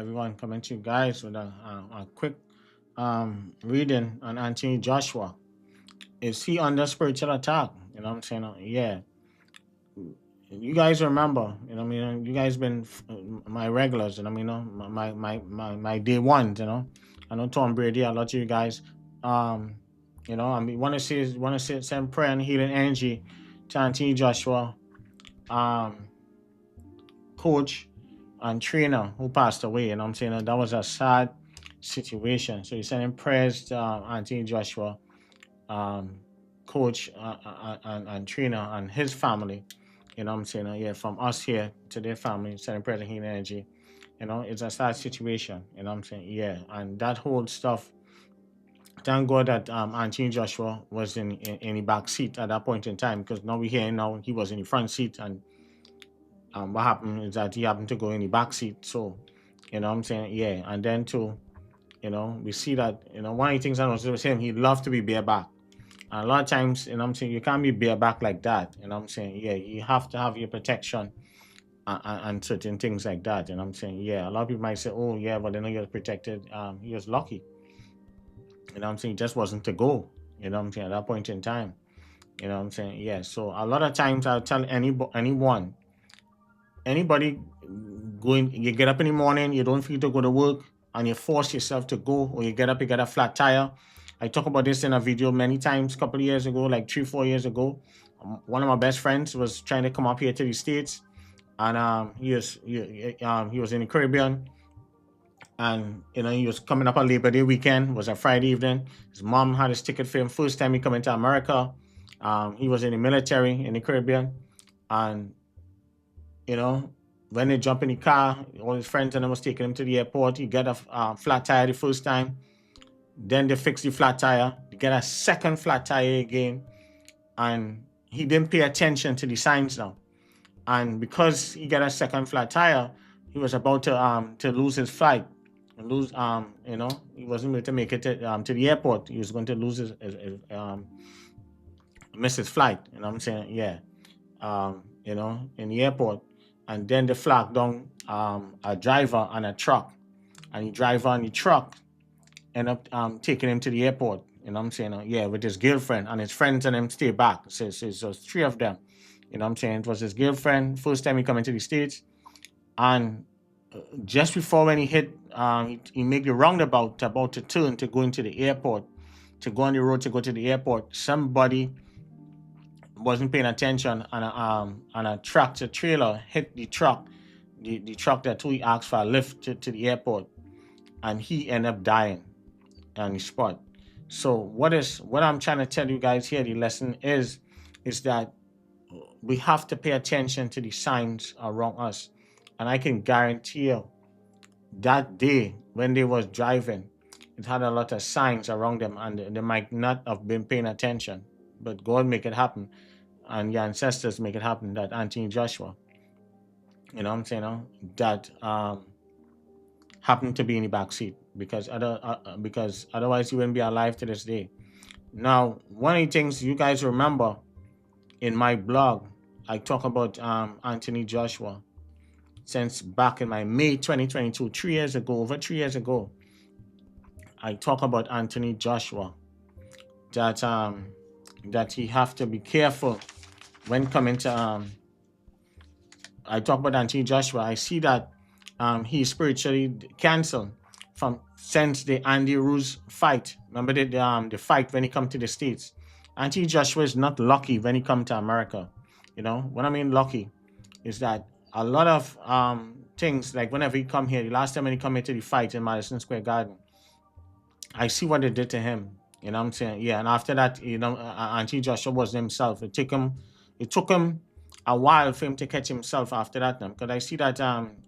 everyone. Coming to you guys with a quick reading on Anthony Joshua. Is he under spiritual attack? You know what I'm saying? Yeah. You guys remember, you guys been my regulars, my day ones, I know Tom Brady, a lot of you guys. Um, want to send prayer and healing energy to Anthony Joshua, um, coach and trainer who passed away. You know what I'm saying? That was a sad situation. So he's sending prayers to Anthony Joshua, um, coach and trainer and his family. You know what I'm saying? Yeah, from us here to their family, sending prayers and healing energy. It's a sad situation. You know what I'm saying? Yeah. And that whole stuff, thank God that Anthony Joshua was in the back seat at that point in time, because now we hear now he was in the front seat, and what happened is that he happened to go in the back seat. So, you know what I'm saying? Yeah. And then too, we see that, one of the things I noticed was him, he loved to be bareback. And a lot of times, I'm saying, you can't be bareback like that. I'm saying? Yeah, you have to have your protection and certain things like that. I'm saying? Yeah, a lot of people might say, oh, yeah, but they know you're protected. He was lucky. I'm saying? He just wasn't to go. I'm saying? At that point in time. I'm saying? Yeah. So a lot of times I'll tell anybody you get up in the morning, you don't feel to go to work, and you force yourself to go, or you get up, you get a flat tire. I talk about this in a video many times, a couple of years ago, like 3-4 years ago. One of my best friends was trying to come up here to the States, and he was in the Caribbean, and he was coming up on Labor Day weekend. It was a Friday evening. His mom had his ticket for him first time he coming to America. He was in the military in the Caribbean, and when they jump in the car, all his friends and them was taking him to the airport. He got a flat tire the first time. Then they fix the flat tire. They get a second flat tire again. And he didn't pay attention to the signs now. And because he got a second flat tire, he was about to lose his flight. He wasn't able to make it to the airport. He was going to lose miss his flight. You know what I'm saying? Yeah. In the airport. And then they flagged down a driver and a truck. And the driver and the truck end up taking him to the airport. You know what I'm saying? Yeah, with his girlfriend, and his friends and him stay back. So there's three of them. You know what I'm saying? It was his girlfriend, first time he come into the States. And just before when he hit, he made the roundabout, about to turn to go into the airport, to go on the road to go to the airport. Somebody wasn't paying attention, and a tractor trailer hit the truck, the truck that he asked for a lift to the airport, and he ended up dying on the spot. So what I'm trying to tell you guys here, the lesson is that we have to pay attention to the signs around us. And I can guarantee you that day when they was driving, it had a lot of signs around them, and they might not have been paying attention, but God make it happen, and your ancestors make it happen. That Anthony Joshua, you know what I'm saying, that happened to be in the back seat, because otherwise he wouldn't be alive to this day. Now, one of the things you guys remember in my blog, I talk about Anthony Joshua since back in my May 2022, over 3 years ago. I talk about Anthony Joshua, that he have to be careful when coming to I talk about Anthony Joshua. I see that he's spiritually canceled from since the Andy Ruiz fight. Remember the fight when he come to the States. Anthony Joshua is not lucky when he come to America. What I mean lucky is that a lot of things, like whenever he come here, the last time when he come here to the fight in Madison Square Garden, I see what they did to him. You know what I'm saying? Yeah, and after that, Anthony Joshua was himself. It took him a while for him to catch himself after that, because I see that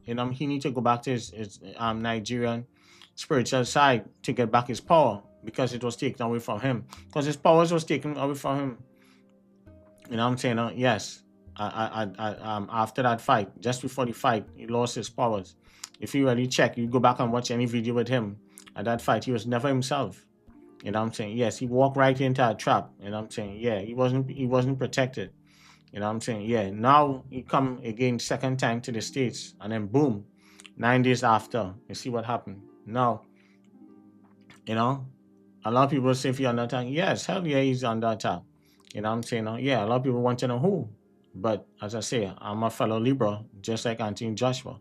he need to go back to his Nigerian spiritual side to get back his power, because it was taken away from him. Because his powers was taken away from him. You know what I'm saying? Yes. After that fight, just before the fight, he lost his powers. If you really check, you go back and watch any video with him at that fight, he was never himself. You know what I'm saying? Yes, he walked right into a trap. You know what I'm saying? Yeah, he wasn't protected. You know what I'm saying? Yeah, now he come again second time to the States, and then boom, 9 days after, you see what happened. Now, you know, a lot of people say if you're under attack, yes, hell yeah, he's under attack. You know what I'm saying? Yeah, a lot of people want to know who. But as I say, I'm a fellow Libra, just like Anthony Joshua.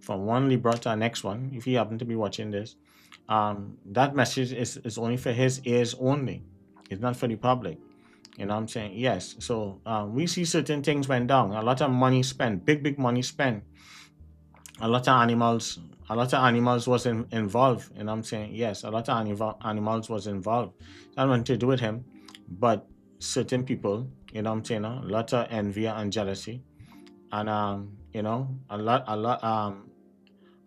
From one Libra to the next one, if you happen to be watching this, that message is only for his ears only. It's not for the public. You know what I'm saying? Yes. So we see certain things went down. A lot of money spent, big money spent. A lot of animals, was involved. You know what I'm saying? Yes, a lot of animals was involved. That nothing to do with him, but certain people, you know what I'm saying? A lot of envy and jealousy, and a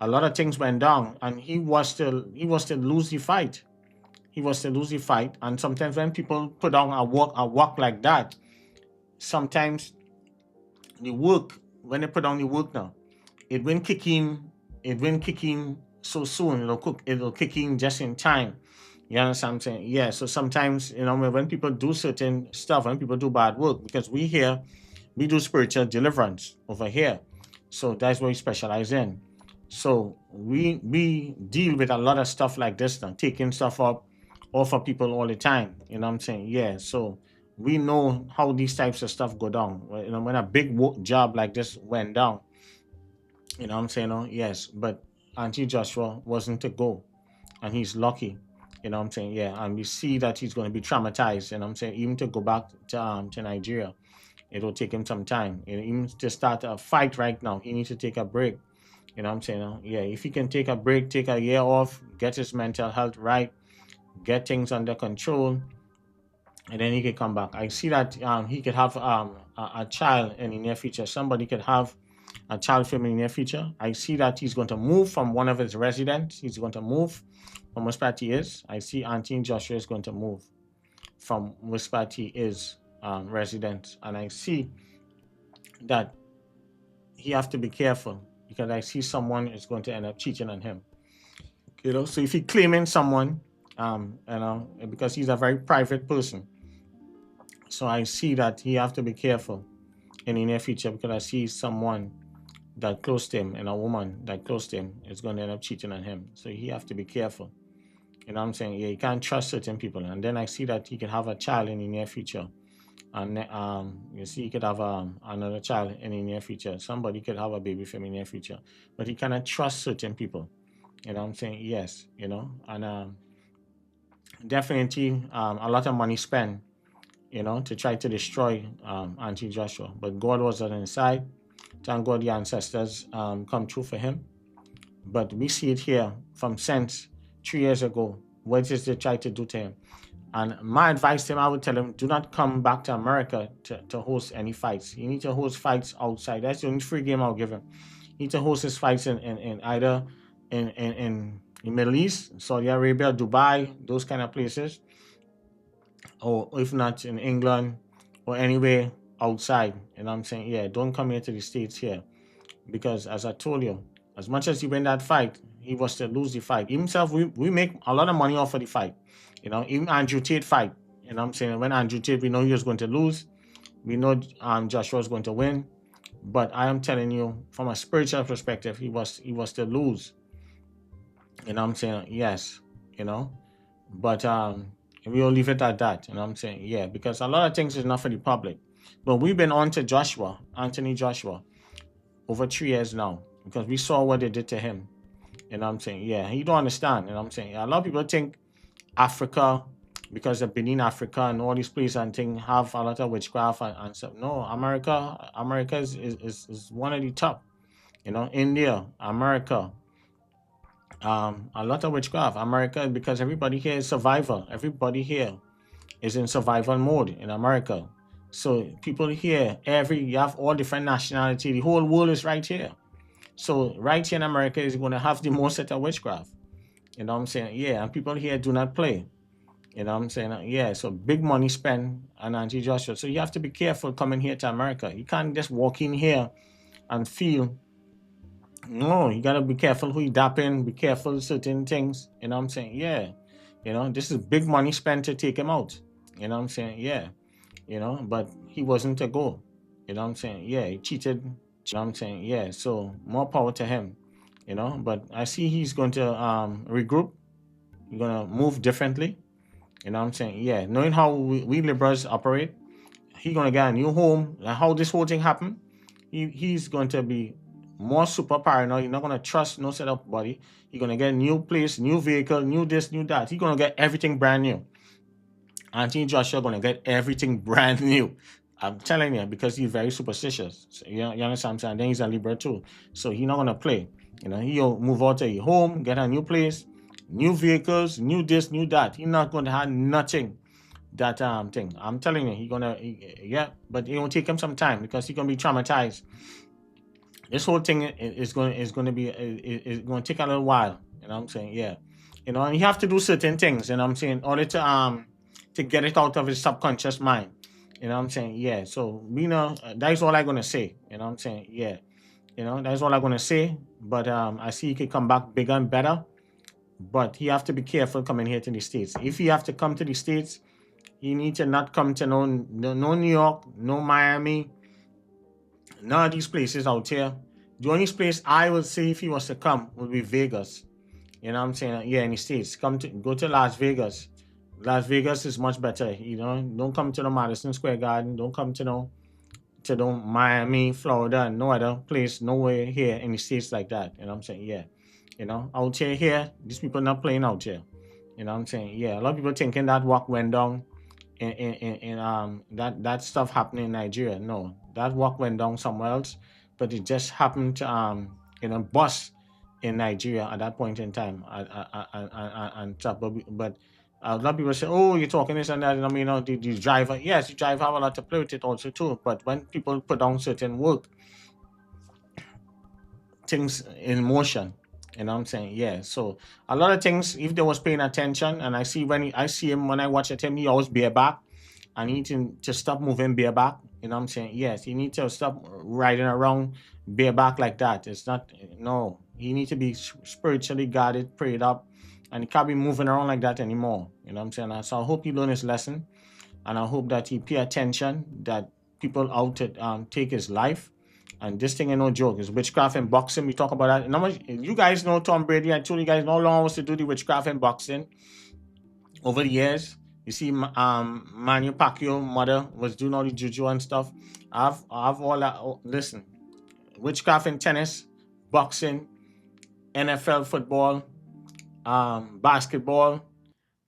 lot of things went down, and he was still lose the fight. He was to lose the fight, and sometimes when people put down a work like that, sometimes the work, when they put down the work now, it won't kick in. It won't kick in so soon. It'll kick in just in time. You understand what I'm saying? Yeah. So sometimes, when people do certain stuff, when people do bad work, because we do spiritual deliverance over here. So that's what we specialize in. So we deal with a lot of stuff like this now, taking stuff up off of people all the time. You know what I'm saying? Yeah. So we know how these types of stuff go down. When a big job like this went down, you know what I'm saying? Yes, but Auntie Joshua wasn't to go, and he's lucky. You know what I'm saying? Yeah, and we see that he's going to be traumatized. You know what I'm saying? Even to go back to Nigeria, it'll take him some time. Even to start a fight right now, he needs to take a break. You know what I'm saying? Yeah, if he can take a break, take a year off, get his mental health right, get things under control, and then he could come back. I see that he could have a child in the near future. Somebody could have a child from in the near future. I see that he's going to move from one of his residents. He's going to move from which part he is. I see Auntie Joshua is going to move from which part he is resident. And I see that he have to be careful, because I see someone is going to end up cheating on him. So if he claiming someone, because he's a very private person, so I see that he have to be careful in the near future, because I see someone that close to him, and a woman that close to him is going to end up cheating on him. So he have to be careful. You know what I'm saying? Yeah, you can't trust certain people. And then I see that he can have a child in the near future. And you see he could have another child in the near future. Somebody could have a baby from the near future. But he cannot trust certain people. You know what I'm saying? Yes, and definitely a lot of money spent, to try to destroy Auntie Joshua. But God was on his side. Thank God the ancestors come true for him. But we see it here from since 3 years ago. What is they try to do to him? And my advice to him, I would tell him, do not come back to America to host any fights. You need to host fights outside. That's the only free game I'll give him. You need to host his fights in either in the Middle East, Saudi Arabia, Dubai, those kind of places, or if not in England or anywhere outside. And I'm saying, yeah, don't come here to the States here, because as I told you, as much as he win that fight, he was to lose the fight. Himself, we make a lot of money off of the fight. Even Andrew Tate fight. I'm saying, when Andrew Tate, we know he was going to lose. We know Joshua was going to win. But I am telling you, from a spiritual perspective, he was to lose. I'm saying, yes, But we'll leave it at that. I'm saying, yeah, because a lot of things is not for the public. But we've been on to Joshua, Anthony Joshua, over 3 years now, because we saw what they did to him. I'm saying, yeah, you don't understand. I'm saying, a lot of people think Africa, because of Benin, Africa, and all these places and things have a lot of witchcraft and stuff. No, America is one of the top. India, America, a lot of witchcraft. America, because everybody here is survival. Everybody here is in survival mode in America. So people here, you have all different nationality. The whole world is right here. So right here in America is going to have the most set of witchcraft. I'm saying? Yeah, and people here do not play. I'm saying? Yeah, so big money spent on Auntie Joshua. So you have to be careful coming here to America. You can't just walk in here and feel. No, you got to be careful who you dap in. Be careful with certain things. I'm saying? Yeah. This is big money spent to take him out. I'm saying? Yeah. But he wasn't to go. I'm saying? Yeah, he cheated. I'm saying? Yeah, so more power to him. you know. But I see he's going to regroup. He's gonna move differently. You know what I'm saying? Yeah, knowing how we liberals operate, he's gonna get a new home. And how this whole thing happened, he's going to be more super paranoid. He's not gonna trust no setup body. He's gonna get a new place, new vehicle, new this, new that. He's gonna get everything brand new. Anthony Joshua gonna get everything brand new. I'm telling you, because he's very superstitious. So, you understand what I'm saying? Then he's a Libra too. So he's not gonna play. You know, he'll move out to his home, get a new place, new vehicles, new this, new that. He's not gonna have nothing that thing. I'm telling you, yeah, but it will take him some time because he's gonna be traumatized. This whole thing is going to take a little while. You know what I'm saying? Yeah. You know, and you have to do certain things, you know what I'm saying, in order to get it out of his subconscious mind. You know what I'm saying? Yeah. So that's all I'm gonna say. You know what I'm saying? Yeah. You know, that's all I'm gonna say. But I see he could come back bigger and better. But he have to be careful coming here to the States. If he have to come to the States, he need to not come to no New York, no Miami, none of these places out here. The only place I would say if he was to come would be Vegas. You know what I'm saying? Yeah, in the States. Go to Las Vegas. Las Vegas is much better. You know, don't come to the Madison Square Garden. Don't come to no Miami, Florida, and no other place, nowhere here in the States like that. You know what I'm saying? Yeah. You know, out here, these people not playing out here. You know what I'm saying? Yeah. A lot of people thinking that walk went down in that stuff happening in Nigeria. No, that walk went down somewhere else, but it just happened to bust in Nigeria at that point in time. And stuff. But a lot of people say, "Oh, you're talking this and that." And I mean, the driver, yes, the driver have a lot to play with it also too. But when people put down certain work, things in motion. You know what I'm saying? Yeah. So a lot of things, if they was paying attention, and I see him when I watch at him, he always bareback. I need to stop moving bareback. You know what I'm saying? Yes, he need to stop riding around bareback like that. It's not no. He need to be spiritually guarded, prayed up, and he can't be moving around like that anymore. You know what I'm saying? And so I hope he learn his lesson, and I hope that he pay attention that people out to take his life. And this thing ain't no joke. It's witchcraft and boxing. We talk about that. And how much, you guys know Tom Brady. I told you guys how long I was to do the witchcraft and boxing over the years. You see, Manu Pacquiao mother was doing all the juju and stuff. I've all that. Oh, listen, witchcraft and tennis, boxing, NFL football, basketball.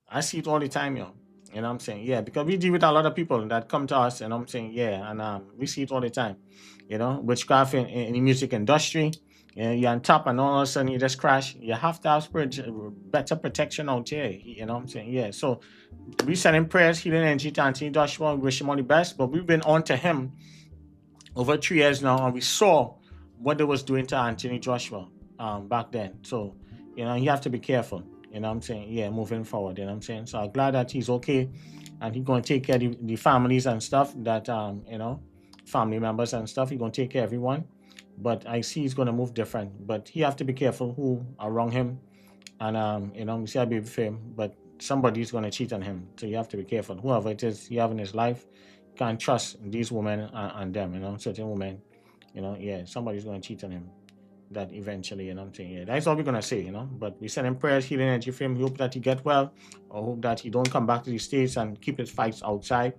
I see it all the time, yo. You know what I'm saying? Yeah, because we deal with a lot of people that come to us, and I'm saying, yeah, and we see it all the time. You know, witchcraft in the music industry. You know, you're on top, and all of a sudden you just crash. You have to have better protection out here. You know what I'm saying? Yeah. So we send him prayers, healing energy to Anthony Joshua. We wish him all the best. But we've been on to him over 3 years now, and we saw what they was doing to Anthony Joshua back then. So, you know, you have to be careful. You know what I'm saying? Yeah, moving forward. You know what I'm saying? So I'm glad that he's okay, and he's going to take care of the families and stuff that, family members and stuff. He's going to take care of everyone. But I see he's going to move different. But he have to be careful who around him. And, you see, I be with him. But somebody's going to cheat on him. So you have to be careful. Whoever it is you have in his life, can't trust these women and them, certain women, yeah, somebody's going to cheat on him. That eventually, I'm saying, yeah, that's all we're gonna say, But we send him prayers, healing energy for him. We hope that he get well, or hope that he don't come back to the States and keep his fights outside.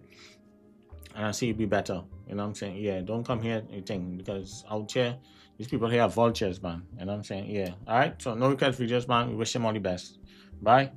And I see he'll be better. You know what I'm saying? Yeah, don't come here, you think, because out here, these people here are vultures, man. You know what I'm saying? Yeah. All right. So no request videos, man. We wish him all the best. Bye.